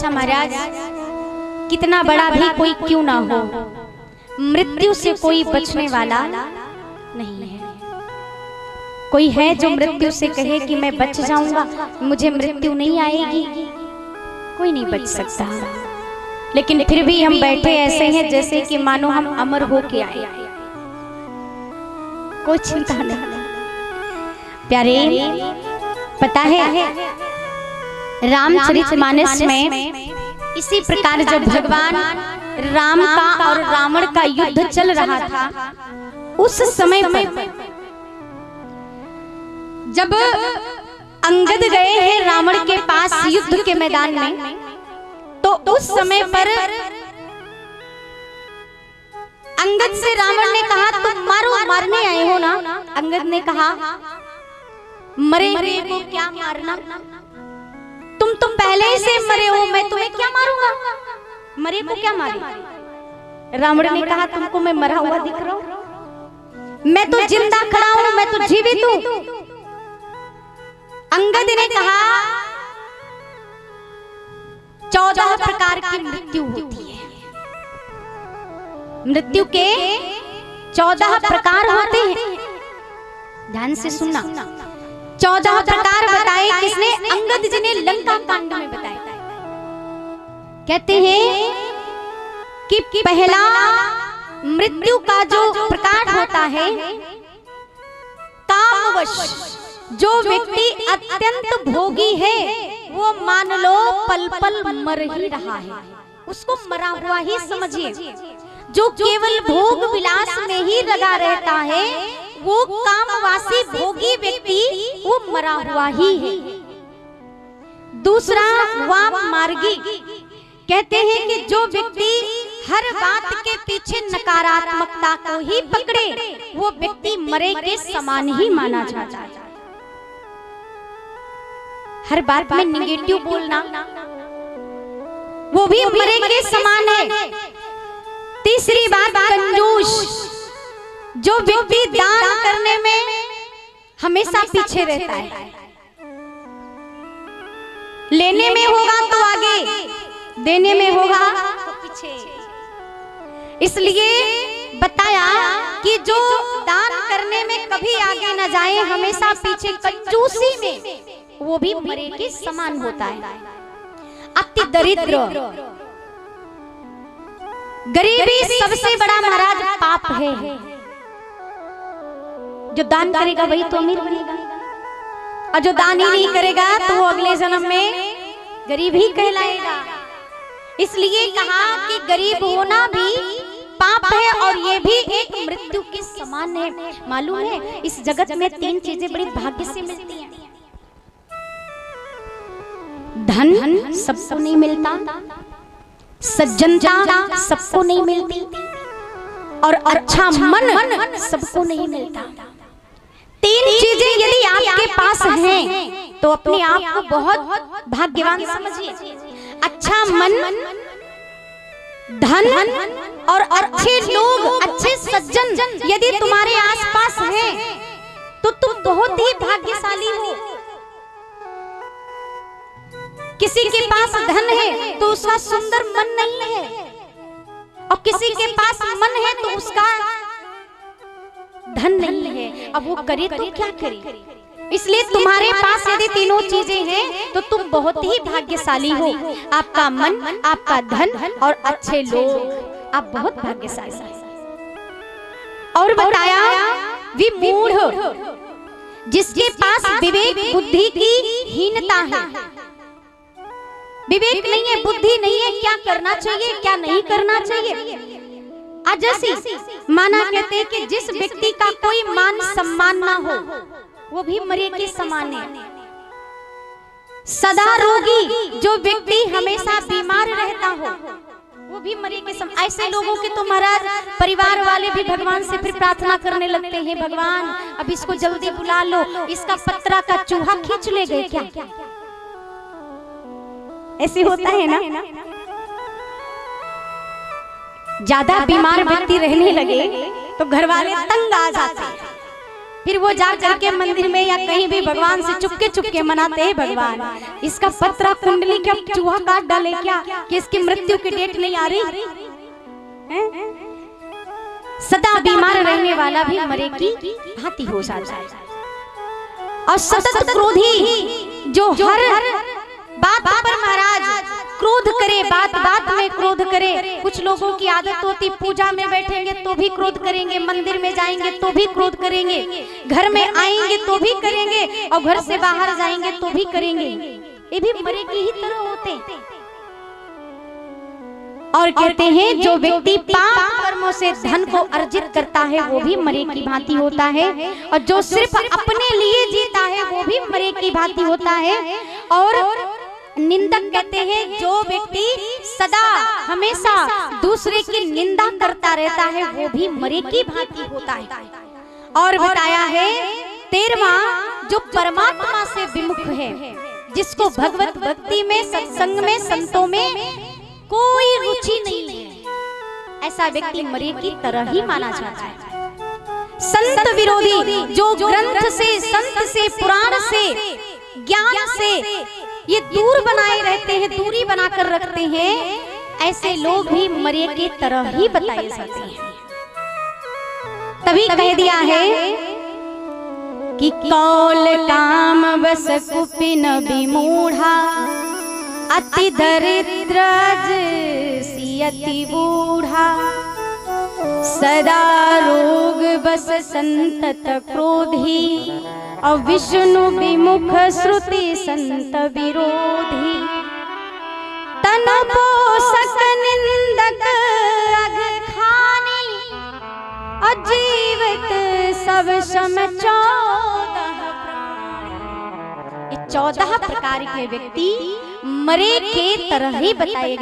अच्छा महाराज, कितना बड़ा भी कोई क्यों ना हो, मृत्यु से कोई बचने वाला नहीं है। कोई है जो मृत्यु से कहे कि मैं बच जाऊंगा, मुझे मृत्यु नहीं आएगी? कोई नहीं बच सकता। लेकिन फिर भी हम बैठे ऐसे हैं जैसे कि मानो हम अमर होके आए, कोई चिंता नहीं। प्यारे, पता है रामचरितमानस में इसी प्रकार जब भगवान राम का और रावण का युद्ध चल रहा था, उस समय पर जब अंगद गए हैं रावण के पास युद्ध के मैदान में, तो उस समय पर अंगद से रावण ने कहा तुम मारो, मारने आए हो ना? अंगद ने कहा मरे को क्या मारना, तुम तो पहले ही से मरे हो, मैं तुम्हें क्या मारूंगा, मरे को क्या मारे? रावण ने कहा तुमको मैं मरा हुआ दिख रहा हूं? मैं तो जिंदा खड़ा हूं, मैं तो जीवित हूं। अंगद ने कहा 14 प्रकार की मृत्यु होती है, मृत्यु के 14 प्रकार होते हैं। ध्यान से सुनना, 14 प्रकार बताए किसने? अंगद जी ने लंका कांड में बताए। कहते हैं कि पहला मृत्यु का जो प्रकार होता है, कामवश जो व्यक्ति अत्यंत भोगी है, वो मान लो पल पल मर ही रहा है, उसको मरा हुआ ही समझिए। जो केवल भोग विलास में ही लगा रहता है, वो कामवासी भोगी व्यक्ति वो मरा हुआ ही है। दूसरा वाम मार्गी, कहते हैं कि जो व्यक्ति हर बात के पीछे नकारात्मकता को ही पकड़े, वो व्यक्ति मरे के समान ही माना जाता है। हर बात में निगेटिव बोलना वो भी मरे के समान है। तीसरी बात कंजूस, जो व्यक्ति दान करने में हमेशा पीछे रहता है, लेने में होगा तो आगे, देने में होगा तो पीछे। इसलिए बताया कि जो दान करने में कभी आगे न जाए, हमेशा पीछे कंजूसी में, वो भी मरे के समान होता है। अति दरिद्र, गरीबी सबसे बड़ा महाराज पाप है। जो दान करेगा वही तो अमीर बनेगा, और जो दान ही नहीं करेगा तो वो अगले जन्म में गरीब ही कहलाएगा। इसलिए कहा कि गरीब होना भी पाप है, और ये भी एक मृत्यु के समान है। मालूम है इस जगत में 3 चीजें बड़ी भाग्य से मिलती हैं। धन सबको नहीं मिलता, सज्जनता सबको नहीं मिलती, और अच्छा मन सबको नहीं मिलता। 3 चीजें यदि आपके पास हैं तो अपने आप को बहुत भाग्यवान समझिए। अच्छा मन, धन और अच्छे लोग, अच्छे सज्जन यदि तुम्हारे आसपास हैं तो तुम बहुत ही भाग्यशाली हो। किसी के पास धन है तो उसका सुंदर मन नहीं है, और किसी के पास मन है तो उसका धन नहीं है। अब वो करे तो क्या करे? इसलिए तुम्हारे पास यदि तीनों चीजें हैं तो तुम बहुत ही भाग्यशाली हो। आपका मन, आपका धन और अच्छे लोग, आप बहुत भाग्यशाली। और बताया विमूढ़, जिसके पास विवेक बुद्धि की हीनता है, विवेक नहीं है, बुद्धि नहीं है, क्या करना चाहिए क्या नहीं करना चाहिए। अजसी माना कहते हैं कि जिस व्यक्ति का कोई मान सम्मान ना हो, वो भी मरे के समान है। सदा रोगी, जो व्यक्ति हमेशा बीमार रहता हो, वो भी मरे के समान। ऐसे लोगों के तो महाराज परिवार वाले भी भगवान से फिर प्रार्थना करने लगते हैं, भगवान अब इसको जल्दी बुला लो, इसका पत्रा का चूहा खींच ले गए क्या? ऐसे होता है ना। ज्यादा बीमार व्यक्ति रहने लगे तो घर वाले तंग आ जाते हैं, फिर वो जा करके मंदिर में या कहीं भी भगवान से चुपके चुपके मनाते हैं, भगवान इसका पत्रा कुंडली क्या चूहा काट डाले क्या, कि इसकी मृत्यु की डेट नहीं आ रही है? सदा बीमार रहने वाला भी मरे की भांति हो जाता है। और सतत क्रोधी जो हर बात पर महाराज क्रोध करे, बात बात में क्रोध करे। कुछ लोगों की आदत होती पूजा में बैठेंगे तो भी क्रोध करेंगे, मंदिर में जाएंगे तो भी क्रोध करेंगे, घर में आएंगे तो भी करेंगे, और घर से बाहर जाएंगे तो भी करेंगे। ये भी मरे की ही तरह होते हैं। और कहते हैं जो व्यक्ति पाप कर्मों से धन को अर्जित करता है वो भी मरे की भांति होता है, और जो सिर्फ अपने लिए जीता है वो भी मरे की भांति होता है। और निंदक कहते हैं जो व्यक्ति सदा हमेशा दूसरे की निंदा करता रहता है वो भी मरे की भांति होता है। और बताया है 13वां जो परमात्मा से विमुख है, जिसको भगवत भक्ति में, सत्संग में, संतों में कोई रुचि नहीं है, ऐसा व्यक्ति मरे की तरह ही माना जाता है। संत विरोधी जो ग्रंथ से, संत से, पुराण से, ज्ञान से ये दूर बनाए रहते हैं, दूरी बनाकर रखते हैं, ऐसे लोग भी मरे के तरह ही बताए जाते हैं। तभी कह दिया है कि कौल काम बस कुपिन विमूढ़ा, अति दरिद्र सियति बूढ़ा, सदा रोग बस संतत क्रोधी, और विष्णु विमुख श्रुति संत विरोधी, तन पोषक निंदक अघ खानी, अजीवित सब सम 14 प्रकार के व्यक्ति मरे के तरह ही बताए गए।